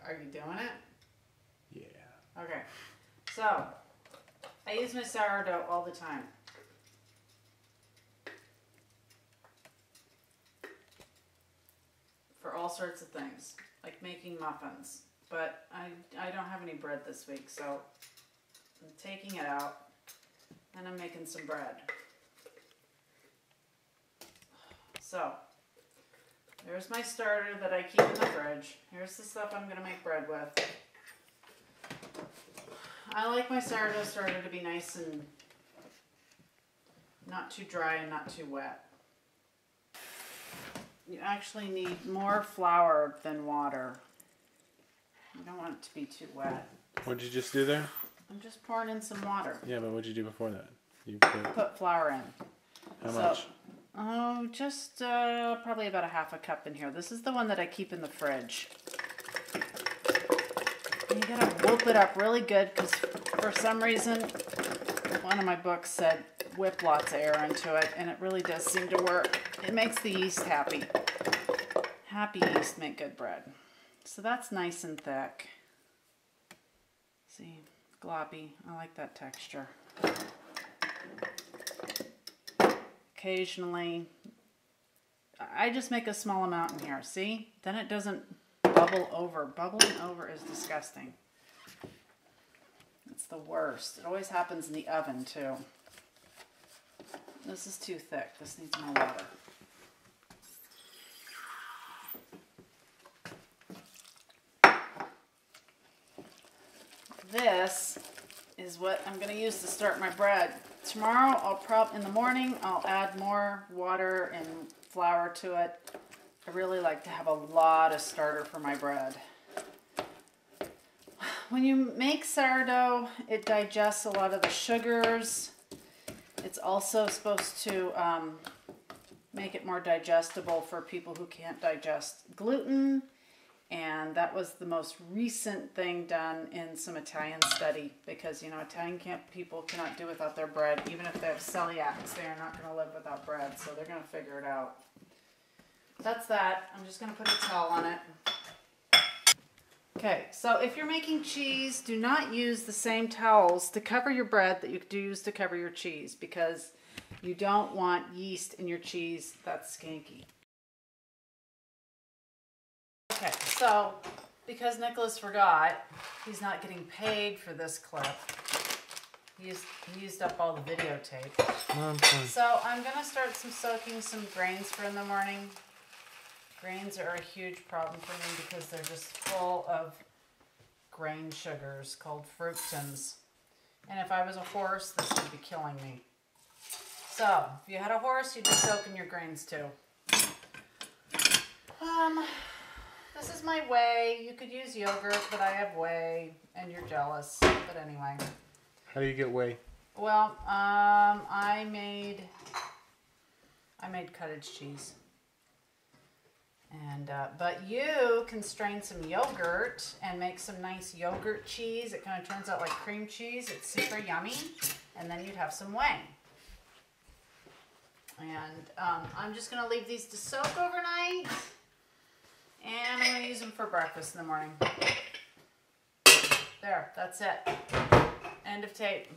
Are you doing it? Yeah. Okay. So, I use my sourdough all the time. For all sorts of things, like making muffins. But I don't have any bread this week, so I'm taking it out and I'm making some bread. So, there's my starter that I keep in the fridge. Here's the stuff I'm going to make bread with. I like my sourdough starter to be nice and not too dry and not too wet. You actually need more flour than water. You don't want it to be too wet. What did you just do there? I'm just pouring in some water. Yeah, but what did you do before that? You put flour in. How much? Oh, just probably about a half a cup in here. This is the one that I keep in the fridge. And you gotta whoop it up really good because for some reason, one of my books said whip lots of air into it, and it really does seem to work. It makes the yeast happy. Happy yeast make good bread. So that's nice and thick. See, gloppy. I like that texture. Occasionally, I just make a small amount in here. See? Then it doesn't bubble over. Bubbling over is disgusting. It's the worst. It always happens in the oven too. This is too thick. This needs more water. This is what I'm going to use to start my bread. Tomorrow, in the morning, I'll add more water and flour to it. I really like to have a lot of starter for my bread. When you make sourdough, it digests a lot of the sugars. It's also supposed to make it more digestible for people who can't digest gluten. And that was the most recent thing done in some Italian study because, you know, Italian people cannot do without their bread. Even if they have celiacs, they are not going to live without bread. So they're going to figure it out. That's that. I'm just going to put a towel on it. Okay, so if you're making cheese, do not use the same towels to cover your bread that you use to cover your cheese because you don't want yeast in your cheese. That's skanky. Okay, so because Nicholas forgot, he's not getting paid for this clip. He used up all the videotape. So I'm going to start soaking some grains for in the morning. Grains are a huge problem for me because they're just full of grain sugars called fructans. And if I was a horse, this would be killing me. So if you had a horse, you'd be soaking your grains too. This is my whey. You could use yogurt, but I have whey, and you're jealous. But anyway. How do you get whey? Well, I made cottage cheese. And but you can strain some yogurt and make some nice yogurt cheese. It kind of turns out like cream cheese. It's super yummy. And then you'd have some whey. And I'm just going to leave these to soak overnight. And I'm going to use them for breakfast in the morning. There, that's it. End of tape.